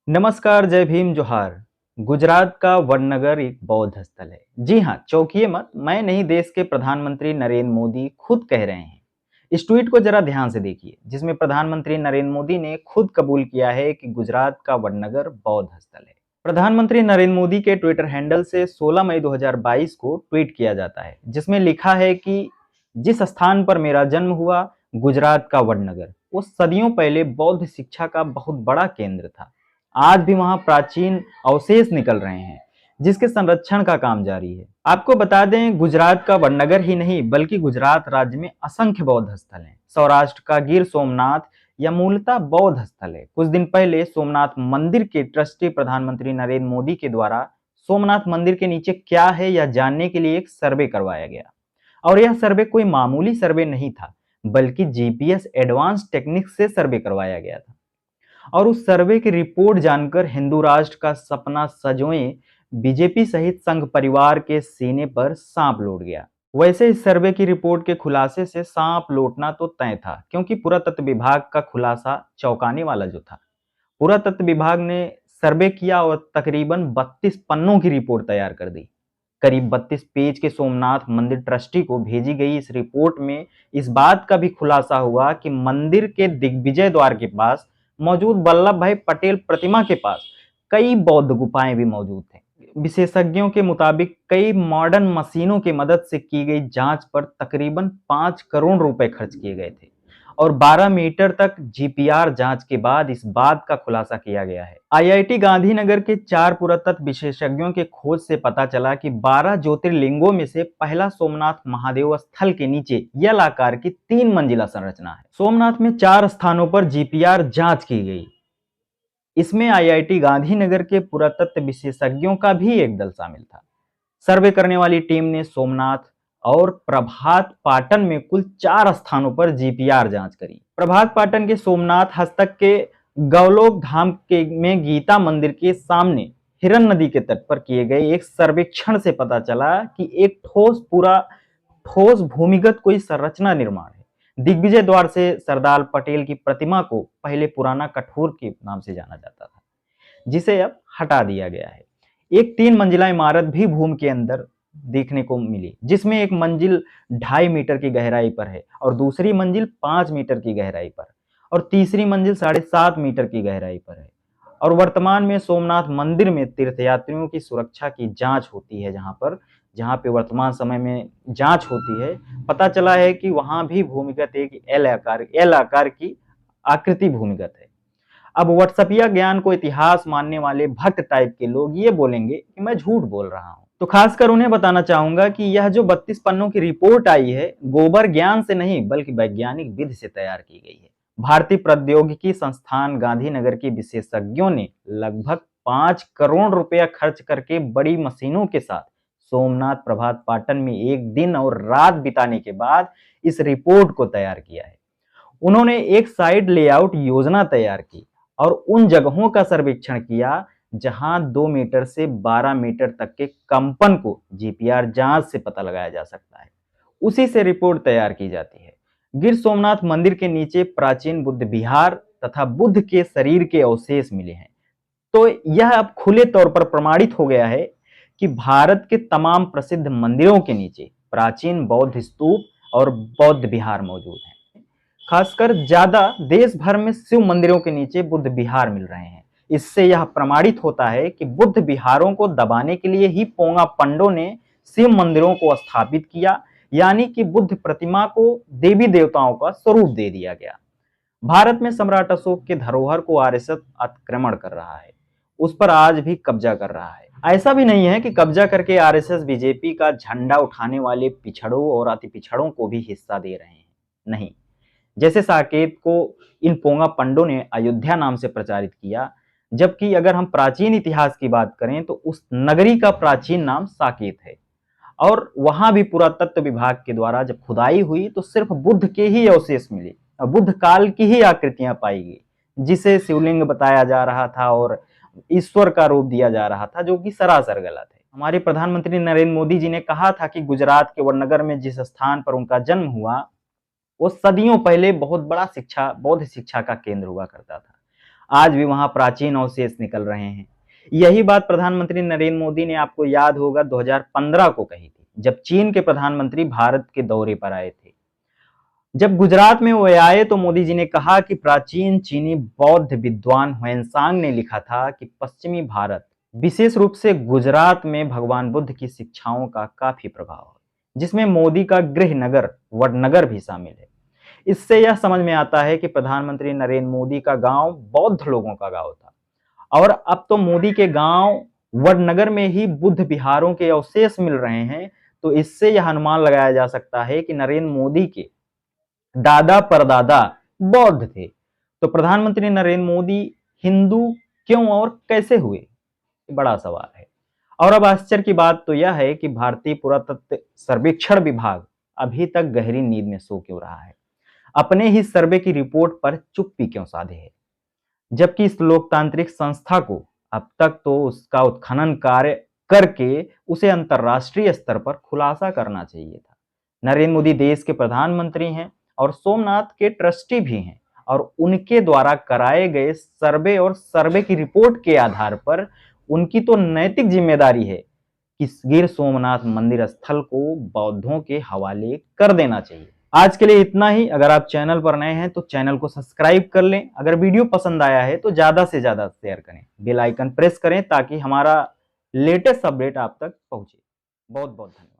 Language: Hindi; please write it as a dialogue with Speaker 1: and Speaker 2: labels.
Speaker 1: नमस्कार, जय भीम, जोहार। गुजरात का वडनगर एक बौद्ध स्थल है। जी हाँ, चौंकिए मत, मैं नहीं, देश के प्रधानमंत्री नरेंद्र मोदी खुद कह रहे हैं। इस ट्वीट को जरा ध्यान से देखिए, जिसमें प्रधानमंत्री नरेंद्र मोदी ने खुद कबूल किया है कि गुजरात का वडनगर बौद्ध स्थल है। प्रधानमंत्री नरेंद्र मोदी के ट्विटर हैंडल से 16 मई 2022 को ट्वीट किया जाता है, जिसमें लिखा है कि जिस स्थान पर मेरा जन्म हुआ, गुजरात का वडनगर, वो सदियों पहले बौद्ध शिक्षा का बहुत बड़ा केंद्र था। आज भी वहां प्राचीन अवशेष निकल रहे हैं, जिसके संरक्षण का काम जारी है। आपको बता दें, गुजरात का वडनगर ही नहीं बल्कि गुजरात राज्य में असंख्य बौद्ध स्थल हैं। सौराष्ट्र का गिर सोमनाथ यह मूलतः बौद्ध स्थल है। कुछ दिन पहले सोमनाथ मंदिर के ट्रस्टी प्रधानमंत्री नरेंद्र मोदी के द्वारा सोमनाथ मंदिर के नीचे क्या है यह जानने के लिए एक सर्वे करवाया गया। और यह सर्वे कोई मामूली सर्वे नहीं था, बल्कि जीपीएस एडवांस टेक्निक से सर्वे करवाया गया था। और उस सर्वे की रिपोर्ट जानकर हिंदू राष्ट्र का सपना सजोए बीजेपी सहित संघ परिवार के सीने पर सांप लौट गया। वैसे इस सर्वे की रिपोर्ट के खुलासे से सांप लौटना तो तय था, क्योंकि पुरातत्व विभाग का खुलासा चौंकाने वाला जो था। पुरातत्व विभाग ने सर्वे किया और तकरीबन 32 पन्नों की रिपोर्ट तैयार कर दी। करीब 32 पेज के सोमनाथ मंदिर ट्रस्टी को भेजी गई इस रिपोर्ट में इस बात का भी खुलासा हुआ कि मंदिर के दिग्विजय द्वार के पास मौजूद वल्लभ भाई पटेल प्रतिमा के पास कई बौद्ध गुफाएं भी मौजूद थे। विशेषज्ञों के मुताबिक कई मॉडर्न मशीनों की मदद से की गई जांच पर तकरीबन 5 करोड़ रुपए खर्च किए गए थे और 12 मीटर तक जीपीआर जांच के बाद इस बात का खुलासा किया गया है। आईआईटी गांधीनगर के 4 पुरातत्व विशेषज्ञों के खोज से पता चला कि 12 ज्योतिर्लिंगों में से पहला सोमनाथ महादेव स्थल के नीचे यल आकार की 3 मंजिला संरचना है। सोमनाथ में 4 स्थानों पर जीपीआर जांच की गई। इसमें आईआईटी गांधीनगर के पुरातत्व विशेषज्ञों का भी एक दल शामिल था। सर्वे करने वाली टीम ने सोमनाथ और प्रभात पाटन में कुल 4 स्थानों पर जीपीआर जांच करी। प्रभात पाटन के सोमनाथ हस्तक के गौलोक धाम के में गीता मंदिर के सामने हिरन नदी के तट पर किए गए एक सर्वेक्षण से पता चला कि एक ठोस भूमिगत कोई संरचना निर्माण है। दिग्विजय द्वार से सरदार पटेल की प्रतिमा को पहले पुराना कठोर के नाम से जाना जाता था, जिसे अब हटा दिया गया है। एक 3 मंजिला इमारत भी भूमि के अंदर देखने को मिली, जिसमें एक मंजिल 2.5 मीटर की गहराई पर है और दूसरी मंजिल 5 मीटर की गहराई पर और तीसरी मंजिल 7.5 मीटर की गहराई पर है। और वर्तमान में सोमनाथ मंदिर में तीर्थयात्रियों की सुरक्षा की जांच होती है। जहां पे वर्तमान समय में जांच होती है, पता चला है कि वहां भी भूमिगत एक एल आकार की आकृति भूमिगत है। अब व्हाट्सएपिया ज्ञान को इतिहास मानने वाले भक्त टाइप के लोग ये बोलेंगे कि मैं झूठ बोल रहा हूं, तो खासकर उन्हें बताना चाहूंगा कि यह जो 32 पन्नों की रिपोर्ट आई है, गोबर ज्ञान से नहीं बल्कि वैज्ञानिक विधि से तैयार की गई है। भारतीय प्रौद्योगिकी संस्थान गांधीनगर के विशेषज्ञों ने लगभग 5 करोड़ रुपया खर्च करके बड़ी मशीनों के साथ सोमनाथ प्रभात पाटन में एक दिन और रात बिताने के बाद इस रिपोर्ट को तैयार किया है। उन्होंने एक साइड लेआउट योजना तैयार की और उन जगहों का सर्वेक्षण किया जहां 2 मीटर से 12 मीटर तक के कंपन को जीपीआर जांच से पता लगाया जा सकता है। उसी से रिपोर्ट तैयार की जाती है। गिर सोमनाथ मंदिर के नीचे प्राचीन बुद्ध विहार तथा बुद्ध के शरीर के अवशेष मिले हैं। तो यह अब खुले तौर पर प्रमाणित हो गया है कि भारत के तमाम प्रसिद्ध मंदिरों के नीचे प्राचीन बौद्ध स्तूप और बौद्ध विहार मौजूद हैं। खासकर ज्यादा देश भर में शिव मंदिरों के नीचे बुद्ध विहार मिल रहे हैं। इससे यह प्रमाणित होता है कि बुद्ध विहारों को दबाने के लिए ही पोंगा पंडों ने शिव मंदिरों को स्थापित किया, यानी कि बुद्ध प्रतिमा को देवी देवताओं का स्वरूप दे दिया गया। भारत में सम्राट अशोक के धरोहर को आरएसएस आक्रमण कर रहा है, उस पर आज भी कब्जा कर रहा है। ऐसा भी नहीं है कि कब्जा करके आरएसएस बीजेपी का झंडा उठाने वाले पिछड़ों और अति पिछड़ों को भी हिस्सा दे रहे हैं, नहीं। जैसे साकेत को इन पोंगा पंडों ने अयोध्या नाम से प्रचारित किया, जबकि अगर हम प्राचीन इतिहास की बात करें तो उस नगरी का प्राचीन नाम साकेत है। और वहां भी पुरातत्व विभाग के द्वारा जब खुदाई हुई तो सिर्फ बुद्ध के ही अवशेष मिले, बुद्ध काल की ही आकृतियां पाई गई, जिसे शिवलिंग बताया जा रहा था और ईश्वर का रूप दिया जा रहा था, जो कि सरासर गलत है। हमारे प्रधानमंत्री नरेंद्र मोदी जी ने कहा था कि गुजरात के वडनगर में जिस स्थान पर उनका जन्म हुआ, वो सदियों पहले बहुत बड़ा बौद्ध शिक्षा का केंद्र हुआ करता था। आज भी वहां प्राचीन अवशेष निकल रहे हैं। यही बात प्रधानमंत्री नरेंद्र मोदी ने, आपको याद होगा, 2015 को कही थी, जब चीन के प्रधानमंत्री भारत के दौरे पर आए थे। जब गुजरात में वो आए तो मोदी जी ने कहा कि प्राचीन चीनी बौद्ध विद्वान ह्वेनसांग ने लिखा था कि पश्चिमी भारत, विशेष रूप से गुजरात में भगवान बुद्ध की शिक्षाओं का काफी प्रभाव है, जिसमें मोदी का गृह नगर वडनगर भी शामिल है। इससे यह समझ में आता है कि प्रधानमंत्री नरेंद्र मोदी का गांव बौद्ध लोगों का गांव था, और अब तो मोदी के गांव वडनगर में ही बुद्ध विहारों के अवशेष मिल रहे हैं। तो इससे यह अनुमान लगाया जा सकता है कि नरेंद्र मोदी के दादा परदादा बौद्ध थे। तो प्रधानमंत्री नरेंद्र मोदी हिंदू क्यों और कैसे हुए, बड़ा सवाल है। और अब आश्चर्य की बात तो यह है कि भारतीय पुरातत्व सर्वेक्षण विभाग अभी तक गहरी नींद में सो क्यों रहा है, अपने ही सर्वे की रिपोर्ट पर चुप्पी क्यों साधे है, जबकि इस लोकतांत्रिक संस्था को अब तक तो उसका उत्खनन कार्य करके उसे अंतर्राष्ट्रीय स्तर पर खुलासा करना चाहिए था। नरेंद्र मोदी देश के प्रधानमंत्री हैं और सोमनाथ के ट्रस्टी भी हैं, और उनके द्वारा कराए गए सर्वे और सर्वे की रिपोर्ट के आधार पर उनकी तो नैतिक जिम्मेदारी है कि गिर सोमनाथ मंदिर स्थल को बौद्धों के हवाले कर देना चाहिए। आज के लिए इतना ही। अगर आप चैनल पर नए हैं तो चैनल को सब्सक्राइब कर लें। अगर वीडियो पसंद आया है तो ज्यादा से ज्यादा शेयर करें, बेल आइकन प्रेस करें ताकि हमारा लेटेस्ट अपडेट आप तक पहुंचे। बहुत बहुत धन्यवाद।